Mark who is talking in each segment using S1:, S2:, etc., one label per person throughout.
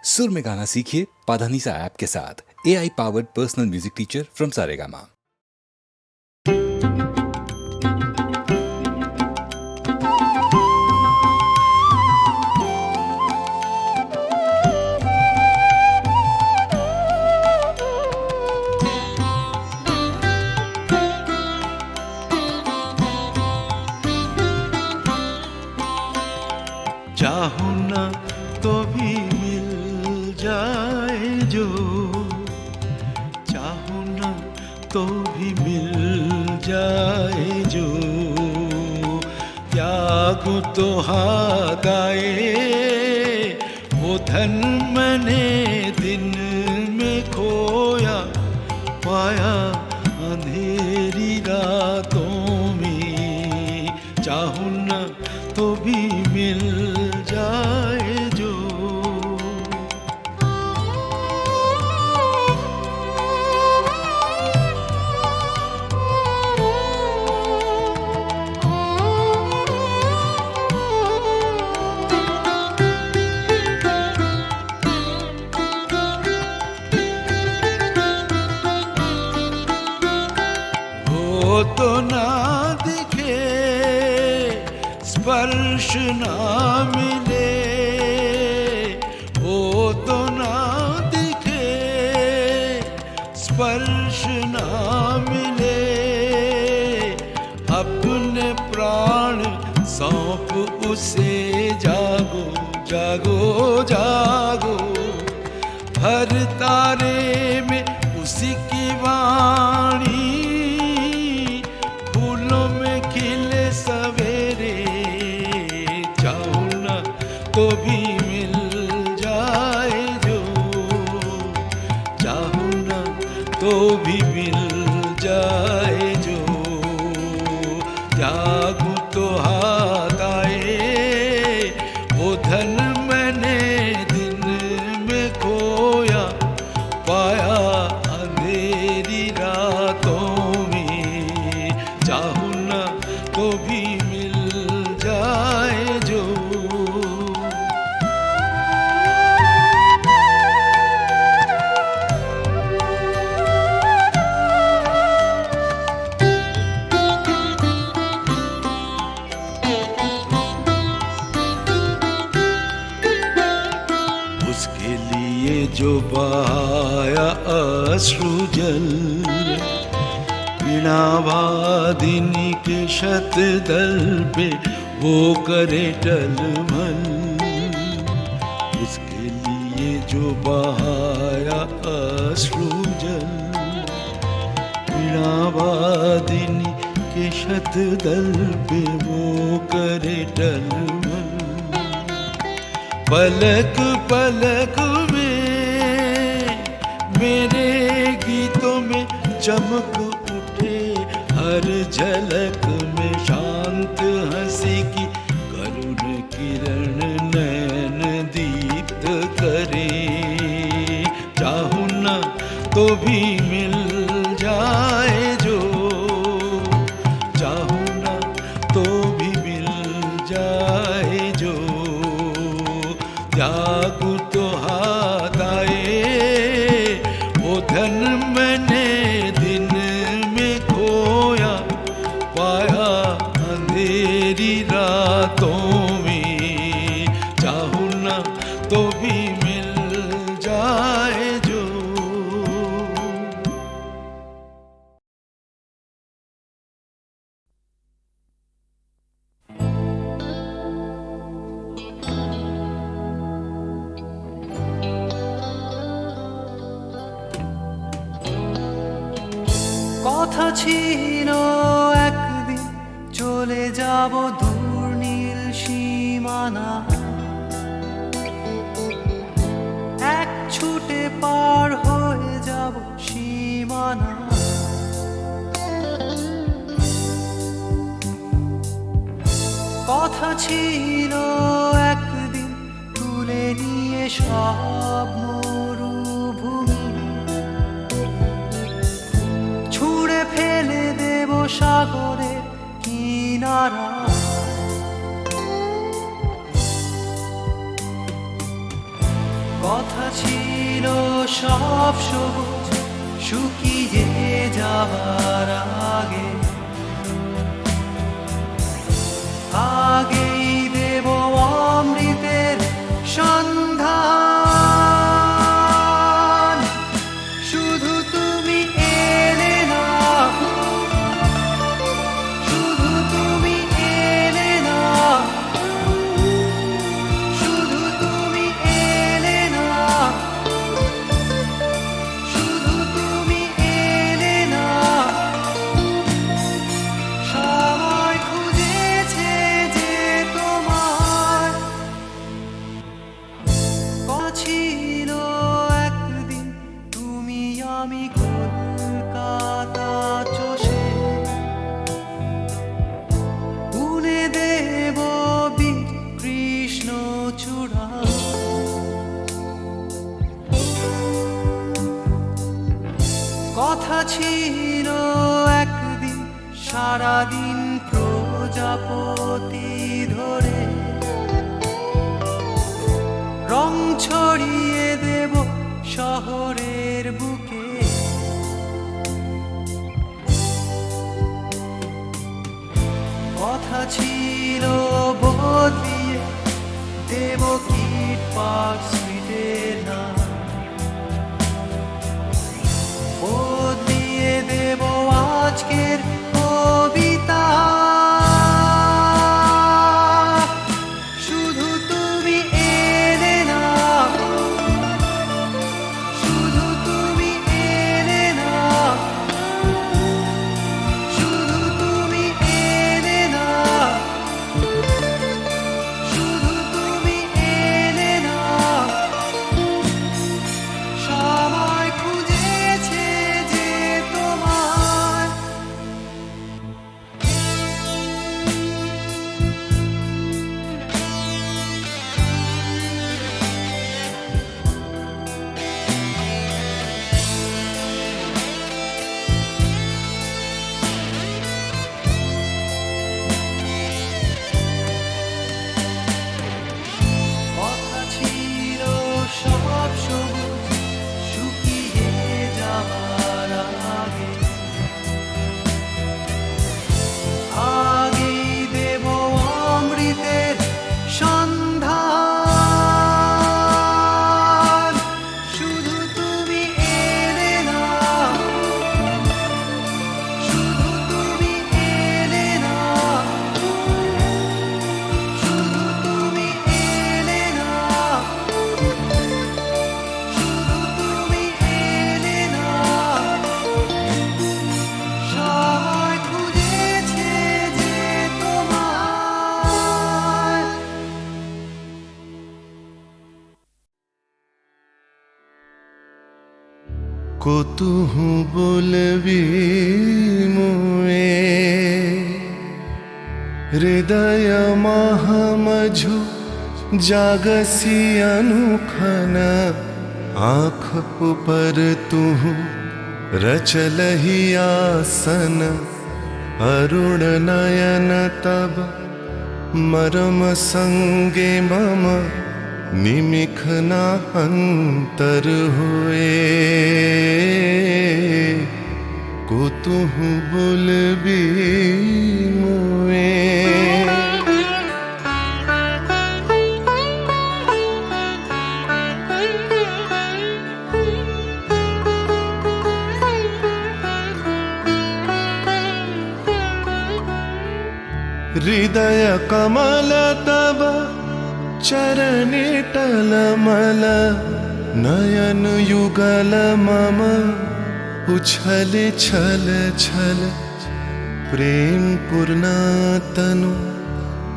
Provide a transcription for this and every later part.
S1: सुर में गाना सीखिए पाधानीसा ऐप के साथ। AI powered personal music teacher from Saregama.
S2: चाहूं ना तो भी मिल जाए जो, चाहूं ना तो भी मिल जाए जो, त्यागूं तो हाथ आए वो धन मैंने दिन में खोया पाया अंधेरी रातों में। चाहूं ना तो भी मिल जाए जो। वो तो ना दिखे, स्पर्श ना मिले, वो तो ना दिखे, स्पर्श ना मिले, अपने प्राण सौंप उसे जागो जागो जागो। हर तारे में उसी की वाणी, फूलों में खिले सवेरे। चाहूं ना तो भी मिल जाए जो, चाहूं ना तो भी मिल जाए जो, त्यागूं तो हाथ आए वो धन मैंने दिन में खोया पाया अंधेरी रातों में। चाहूं ना तो भी मिल जाए जो। उसके लिए जो बहाया अश्रु जल, वीणावादिनी के शतदल पे वो करे टलमल। उसके लिए जो बहाया अश्रु जल, वीणावादिनी के शतदल पे वो करे टलमल। पलक पलक में मेरे गीतों में चमक उठे, हर झलक में शांत हंसी की करुण किरण नैन दीप्त करे। चाहूं ना तो भी मिल जाए जो, चाहूं ना तो भी मिल जाए जो, त्यागूं तो हाथ आए वो धन मैंने दिन में खोया पाया अंधेरी रातों में। चाहूं ना तो भी मिल जाए जो।
S3: কথা ছিল একদিন চলে যাব দূর নীল সীমানা, এক ছুটে পার হয়ে যাব সীমানা। কথা ছিল একদিন তুলে নিয়ে সব মরুভূমি, ছুঁড়ে ফেলে দেব সাগরের কিনারা। কথা ছিল সব সবুজ শুকিয়ে যাবার আগে, আগেই দেব অমৃতের সন্ধান। শুধু তুমি এলে না, শুধু তুমি এলে না, শুধু তুমি এলে না, শুধু তুমি এলে না। সবাই খুঁজেছে যে তোমার ছিল একদিন তুমি আমি কলকাতা চষে বুনে দেব বীর কৃষ্ণ চূড়া। কথা ছিল একদিন সারাদিন প্রজাপতি ধরে রং ছড়িয়ে দেব শহরের বুকে। কথা ছিল বদলিয়ে দেব কিট পার্ক স্ট্রিটের নাম, বদলিয়ে দেব আজকের কবিতা। শুধু তুমি এলে না, শুধু তুমি এলে না, শুধু তুমি এলে না, শুধু তুমি এলে না। সবাই খুঁজেছে যে তোমার কথা ছিল সব সবুজ শুকিয়ে যাবার আগে, আগেই দেব অমৃতের সন্ধান। শুধু তুমি এলে না, শুধু তুমি এলে না, শুধু তুমি এলে না, শুধু তুমি এলে না। সবাই খুঁজেছে যে তোমার
S2: কতুহু বলবি মুয়ে হৃদয় মহামঝু জাগसी अनुखन आँख ऊपर तुहु रचलहि आसन अरुण नयन तब मरम संगे मम निमिखना अंतर हुए कुतुहु बुलबी मुए हृदय कमल तब चरणे टलमल नयन युगल मम उछल छल छल प्रेम पूर्णातनु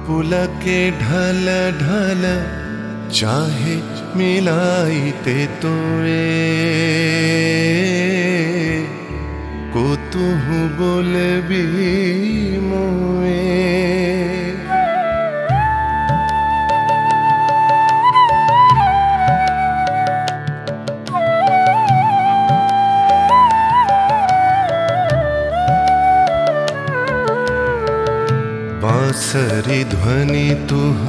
S2: पुलके ढल ढल चाहे मिलाइते तोए कुतुहु बोलबी मोए बांसरी ध्वनि तुह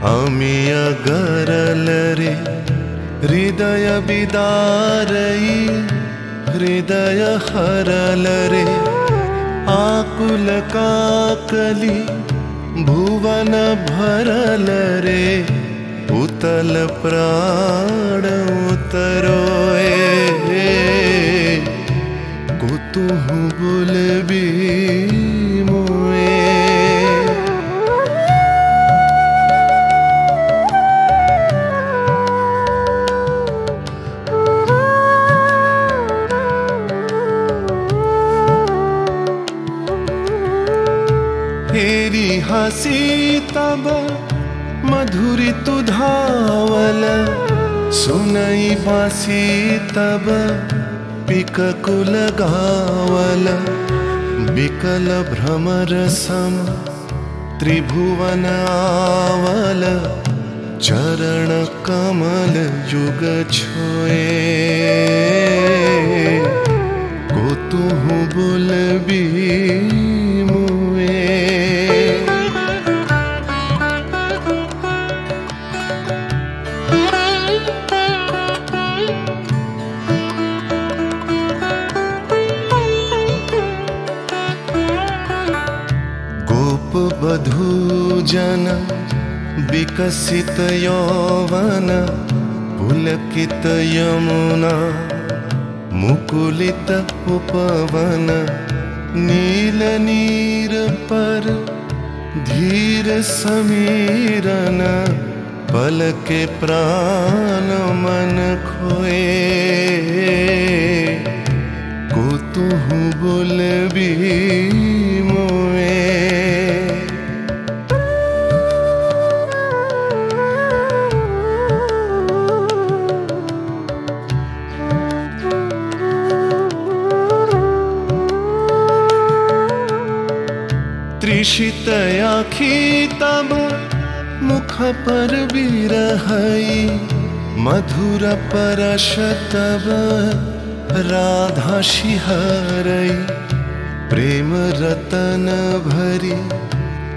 S2: आमिया गरल रे हृदय विदारयी हृदय हरलरे आकुल काकली भुवन भरलरे उतल प्राण उतरोए कुतुहु बुलबी मुए हेरी हसी तब मधुरी तुधावल सुनई बासी तब पिककुल गावल बिकल भ्रमर सम त्रिभुवन आवल चरण कमल युग छोए कुतुहु बुलबी मुए बधूजन विकसित यौवन पुलकित यमुना मुकुलित उपवन नील नीर पर धीर समीरन पल के प्राण मन खोए कुतुहु बुलबी मुए त्रिषित आखी तब मुख पर बिरहई मधुर परश तब राधा शिहरई प्रेम रतन भरी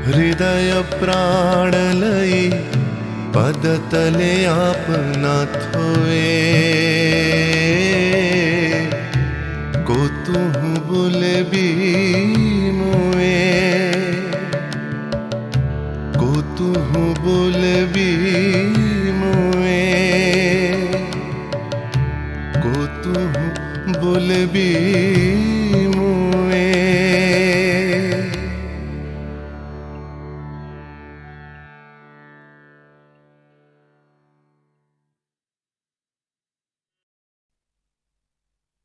S2: हृदय प्राण लई पद तले आपना थोए कुतुहु बुलबी मुए कुतुहु बुलबी मुए कुतुहु बुलबी मुए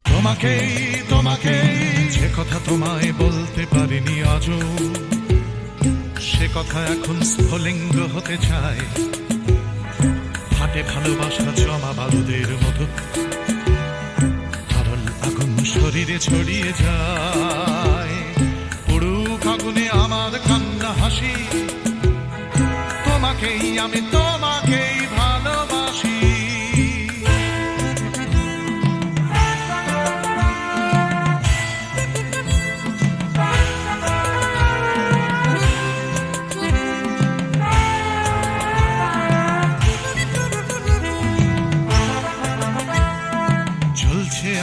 S4: তোমাকেই তোমাকেই যে কথা তোমায় বলতে পারিনি আজও সে কথা এখন স্ফুলিঙ্গ হতে চায় হাতে ভালোবাসা জমা বারুদের মতো তরল আগুন শরীরে ছড়িয়ে যায় পুরুক আগুনে আমার কান্না হাসি তোমাকেই আমি তোমাকেই ভালোবাসি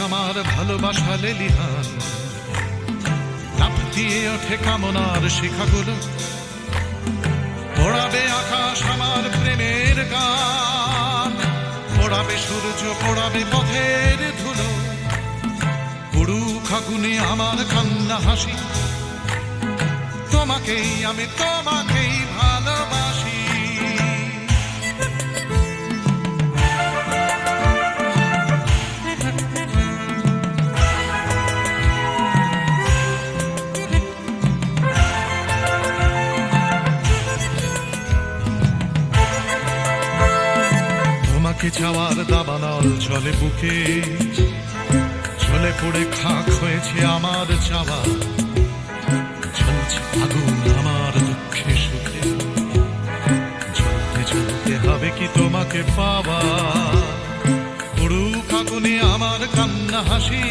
S4: আমার ভালোবাসা লেলিহান লাফ দিয়ে ওঠে কামনার শিখাগুলো পোড়াবে আকাশ আমার প্রেমের গান পোড়াবে সূর্য পোড়াবে পথের ধুলো পুরুক আগুনে আমার কান্না হাসি তোমাকেই আমি তোমাকেই ভালোবাসি তোমাকে চাওয়ার দাবানল চলে বুকে চলে পড়ে খাক হয়েছে আমার চাওয়া জ্বলছে আগুন আমার দুঃখে সুখে জ্বলতে জ্বলতে হবে কি তোমাকে পাওয়া পুরুক আগুনে আমার কান্না হাসি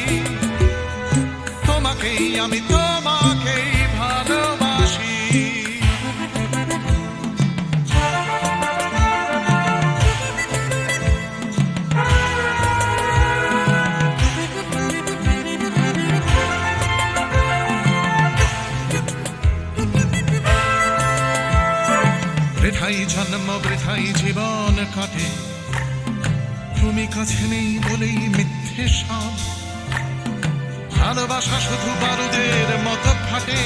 S4: তোমাকেই আমি তোমাকেই ভালোবাসি তুমি কাছে নেই বলেই মিথ্যে সব ভালোবাসা শুধু বারুদের মতো ফাটে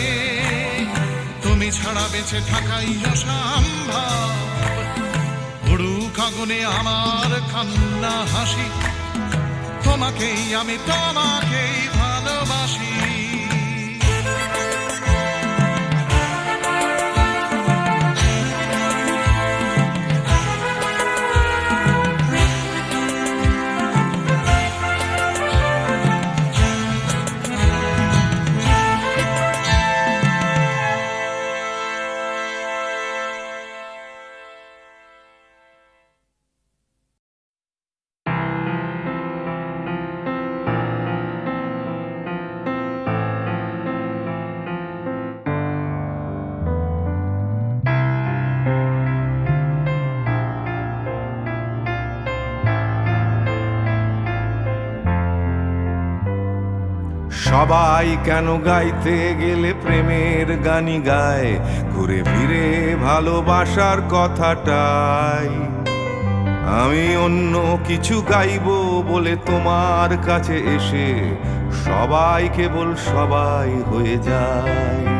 S4: তুমি ছাড়া বেঁচে থাকাই অসম্ভব উড়ুক আগুনে আমার কান্না হাসি তোমাকেই আমি তোমাকেই ভালোবাসি
S5: সবাই কেন গাইতে গেলে প্রেমের গানি গায় ঘুরে ফিরে ভালোবাসার কথাটাই আমি অন্য কিছু গাইবো বলে তোমার কাছে এসে সবাই কেবল সবাই হয়ে যায়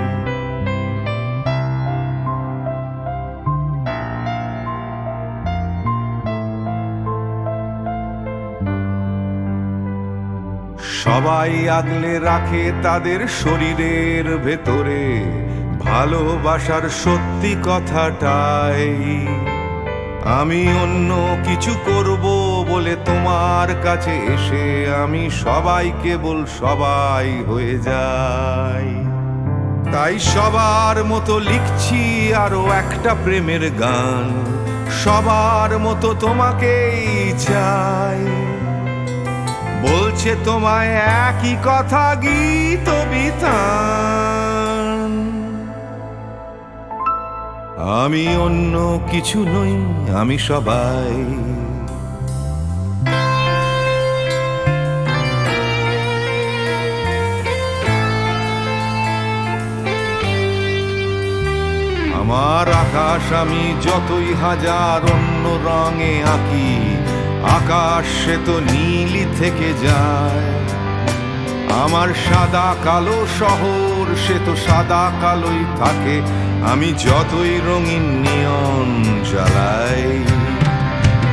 S5: সবাই আগলে রাখে তাদের শরীরের ভেতরে ভালোবাসার সত্যি কথাটাই আমি অন্য কিছু করব বলে তোমার কাছে এসে আমি সবাই কেবল সবাই হয়ে যাই তাই সবার মতো লিখছি আরো একটা প্রেমের গান সবার মতো তোমাকেই চাই বলছে তোমায় একই কথা গীত বিতান আমি অন্য কিছু নই আমি সবাই আমার আকাশ আমি যতই হাজার অন্য রঙে আঁকি আকাশ সে তো নীলই থেকে যায় আমার সাদা কালো শহর সে তো সাদা কালোই থাকে আমি যতই রঙিন নিয়ন জ্বালাই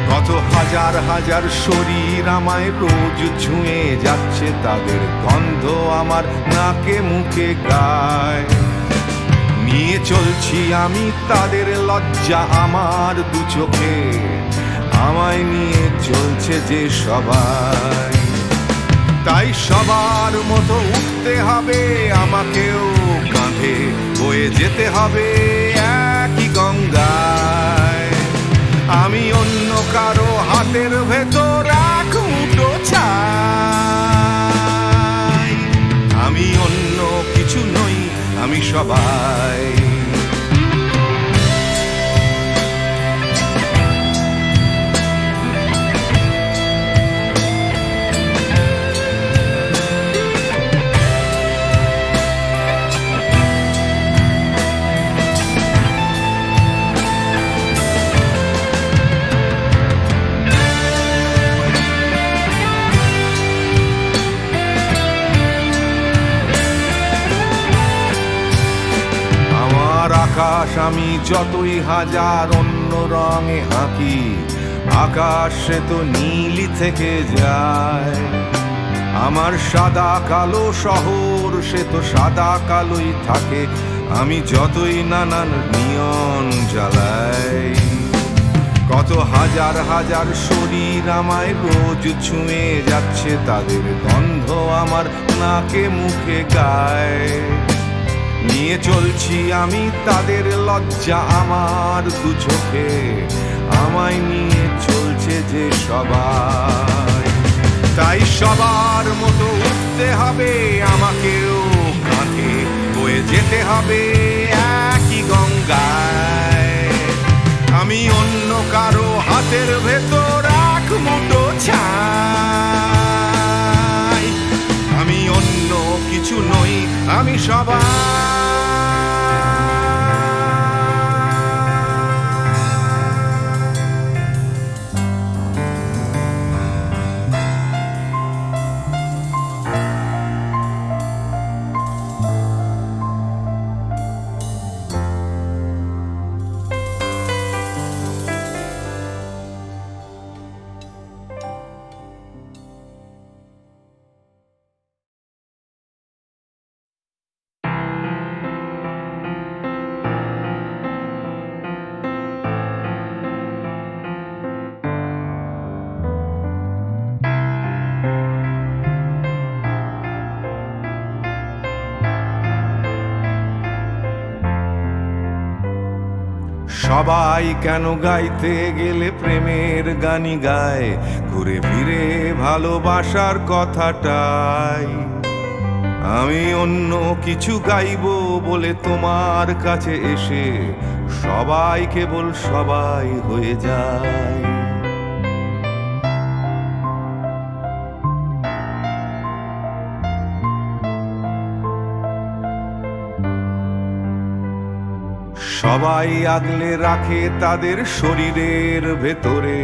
S5: কত হাজার হাজার শরীর আমায় রোজ ছুঁয়ে যাচ্ছে তাদের গন্ধ আমার নাকে মুখে গায় নিয়ে চলছি আমি তাদের লজ্জা আমার দু চোখে আমায় নিয়ে চলছে যে সবাই তাই সবার মতো উঠতে হবে আমাকেও কাঁধে বয়ে যেতে হবে একই গঙ্গায় আমি অন্য কারো হাতের ভেতর এক মুঠো চাই আমি অন্য কিছু নই আমি সবাই আকাশ আমি যতই হাজার অন্য রঙে আঁকি আকাশ সে তো নীলই থেকে যায় আমার সাদা কালো শহর সে তো সাদা কালোই থাকে আমি যতই নানান নিয়ন জ্বালাই কত হাজার হাজার শরীর আমায় রোজ ছুঁয়ে যাচ্ছে তাদের গন্ধ আমার নাকে মুখে গায় নিয়ে চলছি আমি তাদের লজ্জা আমার দু চোখে আমায় নিয়ে চলছে যে সবাই তাই সবার মতো উঠতে হবে আমাকেও কাঁধে বয়ে যেতে হবে একই গঙ্গায় আমি অন্য কারো হাতের ভেতর এক মুঠো ছাই আমি অন্য কিছু নই আমি সবাই সবাই কেন গাইতে গেলে প্রেমের গানই গায়, ঘুরে ফিরে ভালোবাসার কথাটাই। আমি অন্য কিছু গাইবো বলে তোমার কাছে এসে সবাই কেবল সবাই হয়ে যায়। সবাই আগলে রাখে তাদের শরীরের ভেতরে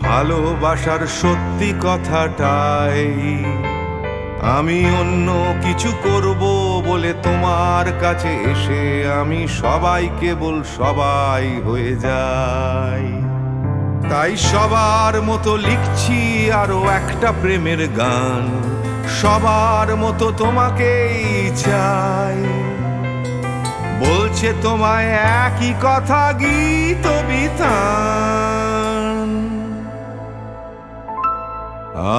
S5: ভালোবাসার সত্যি কথাটাই। আমি অন্য কিছু করব বলে তোমার কাছে এসে আমি সবাই কেবল সবাই হয়ে যাই। তাই সবার মতো লিখছি আরো একটা প্রেমের গান, সবার মতো তোমাকেই চাই। বলছে তোমায় একই কথা গীত বিতান।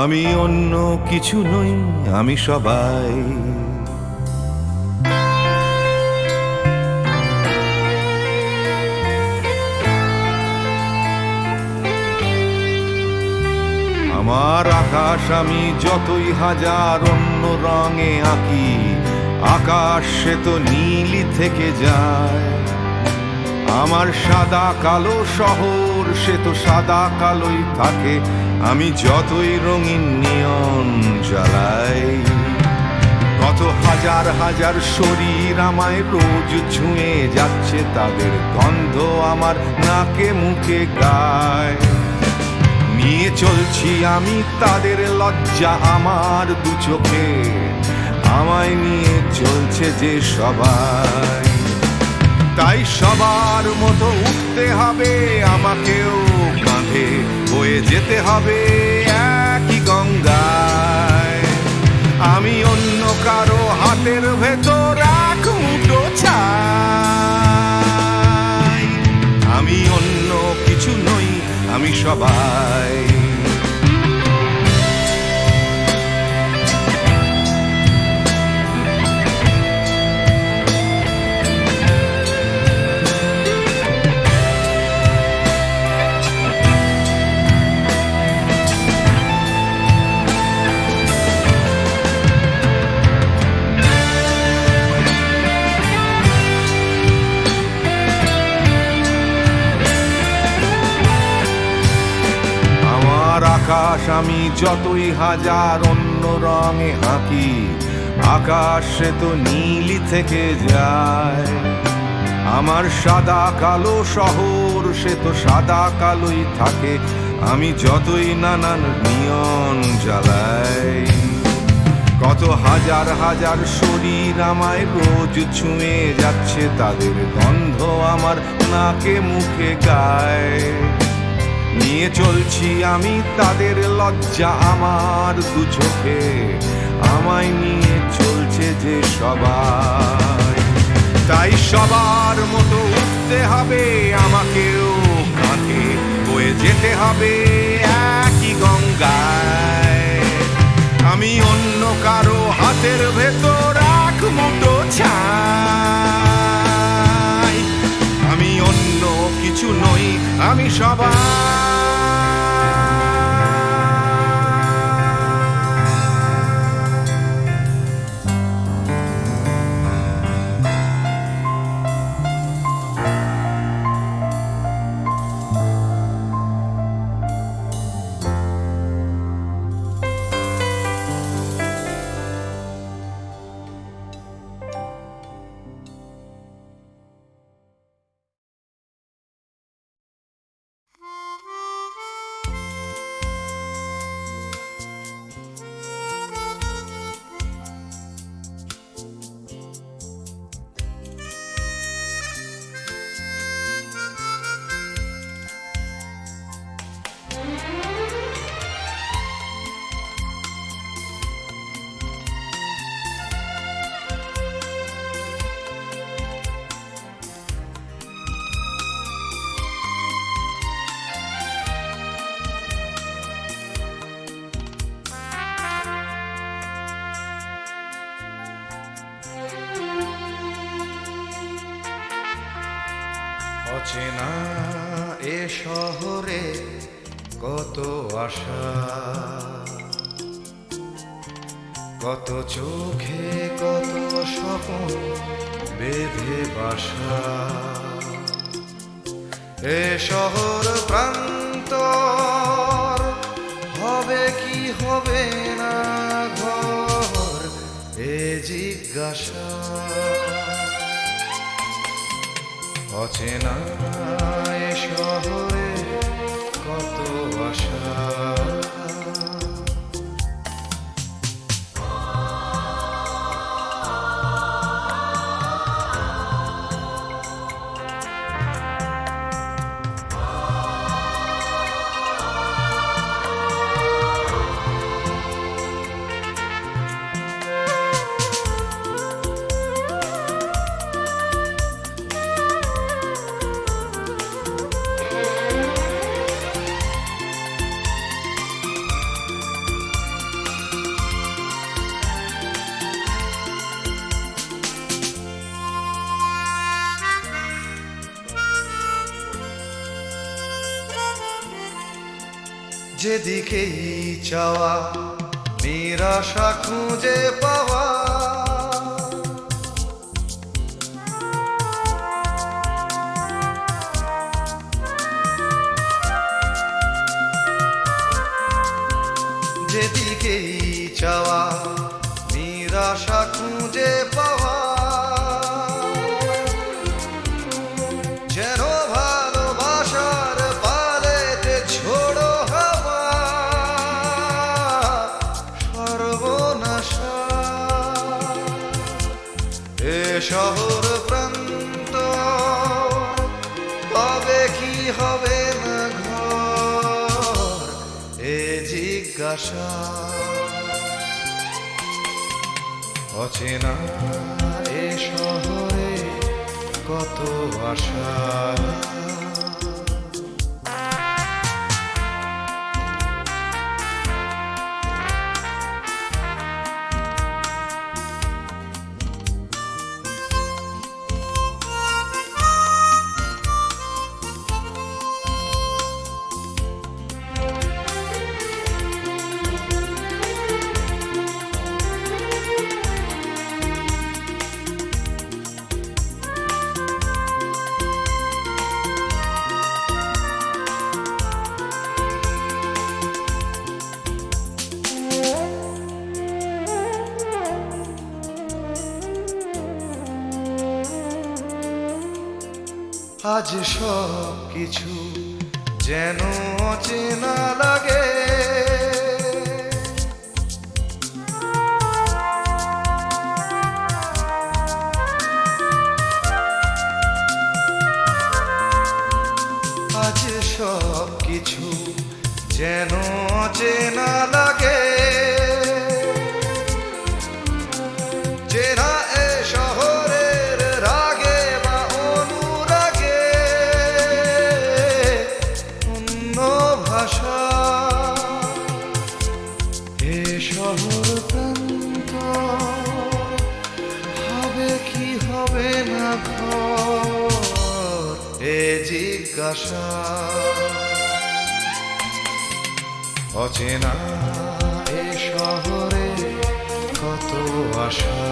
S5: আমি অন্য কিছু নই, আমি সবাই। আমার আকাশ আমি যতই হাজার অন্য রঙে আঁকি, আকাশ সে তো নীলই থেকে যায়। আমার সাদা কালো শহর সে তো সাদা কালোই থাকে, আমি যতই রঙিন নিয়ন জ্বালাই। কত হাজার হাজার শরীর আমায় রোজ ছুঁয়ে যাচ্ছে, তাদের গন্ধ আমার নাকে মুখে গায়। নিয়ে চলছি আমি তাদের লজ্জা আমার দু চোখে, আমায় নিয়ে চলছে যে সবাই। তাই সবার মতো উঠতে হবে আমাকেও, কাঁধে বয়ে যেতে হবে একই গঙ্গায়। আমি অন্য কারো হাতের ভেতর এক মুঠো ছাই। আমি অন্য কিছু নই, আমি সবাই। আকাশ আমি যতই হাজার অন্য রঙে আঁকি, আকাশ সে তো নীলই থেকে যায়। আমার সাদা কালো শহর সে তো সাদা কালোই থাকে, আমি যতই নানান নিয়ন জ্বালাই। কত হাজার হাজার শরীর আমায় রোজ ছুঁয়ে যাচ্ছে, তাদের গন্ধ আমার নাকে মুখে গায়। নিয়ে চলছি আমি তাদের লজ্জা আমার দু চোখে, আমায় নিয়ে চলছে যে সবাই। তাই সবার মতো উঠতে হবে আমাকেও, কাঁধে বয়ে যেতে হবে একই গঙ্গায়। আমি অন্য কারো হাতের ভেতর এক মুঠো ছাই। আমি অন্য কিছু নই, আমি সবাই।
S3: অচেনা এ শহরে কত আশা, কত চোখে কত স্বপ্ন বেঁধে বাসা। এ শহর প্রান্তর হবে কি হবে না ঘর, এ জিজ্ঞাসা। অচেনা এ শহরে কত আশা। যেদিকেই চাওয়া নিরাশা খুঁজে পাওয়া, যেদিকেই চাওয়া নিরাশা খুঁজে পাওয়া। যেন ভালোবাসার পালেতে ছোড়ো হাওয়া সর্বনাশা। এ শহর প্রান্ত হবে কি হবে না ঘর, এ জিজ্ঞাসা। অচেনা এ শহরে কত আশা। আজ সব কিছু যেন অচেনা লাগে। আজ সব কিছু যেন অচেনা লাগে। চেনা এ শহরের রাগে বা অনুরাগে অন্য ভাষা। এ শহর প্রান্ত হবে কি হবে না ঘর, এ জিজ্ঞাসা। অচেনা এ শহরে কত আশা,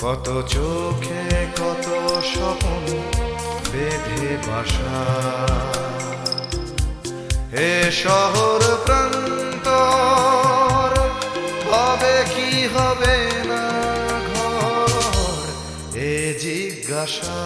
S3: কত চোখে কত স্বপ্ন বেঁধে বাসা। এ শহর প্রান্তর হবে কি হবে না ঘর, এ জিজ্ঞাসা।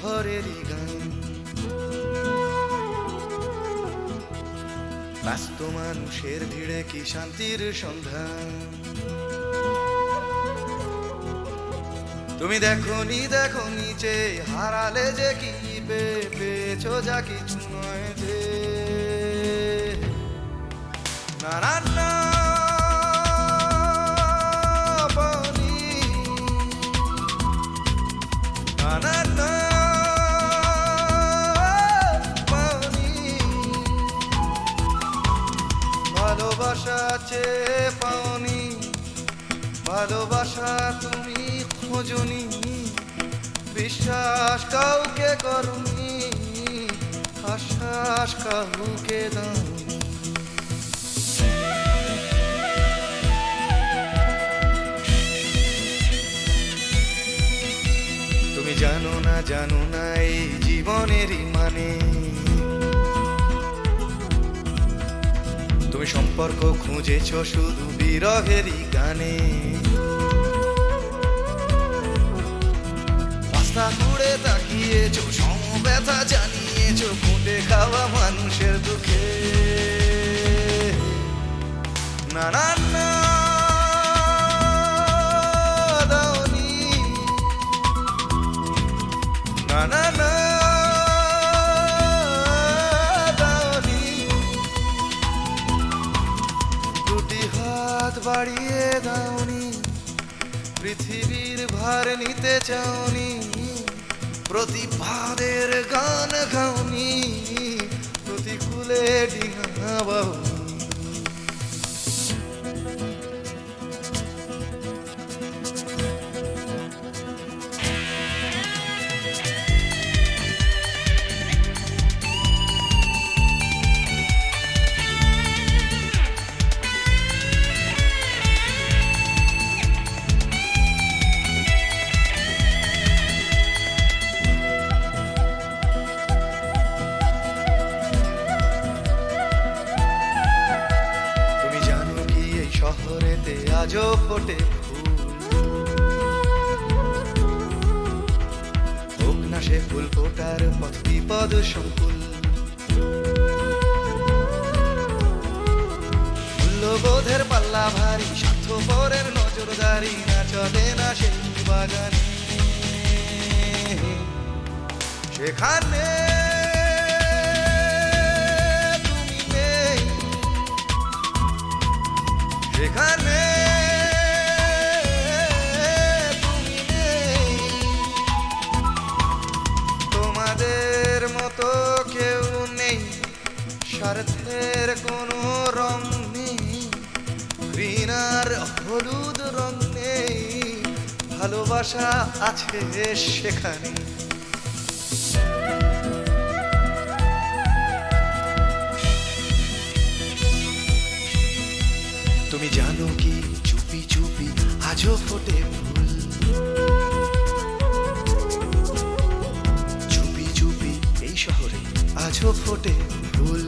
S3: শহরেরই গান। ব্যস্ত মানুষের ভিড়ে কি শান্তির সন্ধান। তুমি দেখো নিচে হারালে যে কি পেয়েছো যা কিছু নয় যে। না না না পানি, না না না পানি। ভালোবাসা চেয়ে পাওনি, ভালোবাসা তুমি খোঁজনি, বিশ্বাস কাউকে করনি, আশ্বাস কাউকে দাওনি। তুমি জানো না এই জীবনেরই মানে। তুমি সম্পর্ক খুঁজেছো শুধু বিরহেরই গানে। রাস্তা ঘুরে তাকিয়েছো, সমব্যথা জানিয়েছো, ফুটে খাওয়া মানুষের দুঃখে। না না না দাওনি, না না না দাওনি। দুটি হাত বাড়িয়ে দাওনি, পৃথিবীর ভার নিতে চাওনি, প্রতিবাদের গান গাওনি, প্রতিকূলে ডিঙা বাউনি। শহরেতে আজও ফোটে ফুল, হোক না সে ফুল ফোটার পথ বিপদ সংকুল। মূল্যবোধের পাল্লা ভারী, স্বার্থপরের নজরদারি, না চলে না সেই বাগানে। সেখানে তুমি নেই, সেখানে তুমি নেই। তোমাদের মতো কেউ নেই, স্বার্থের কোনো রং নেই, ঘৃণার হলুদ রং নেই, ভালোবাসা আছে সেখানে। তুমি জানো কি চুপি চুপি আজও ফোটে ফুল, চুপি চুপি এই শহরে আজও ফোটে ফুল।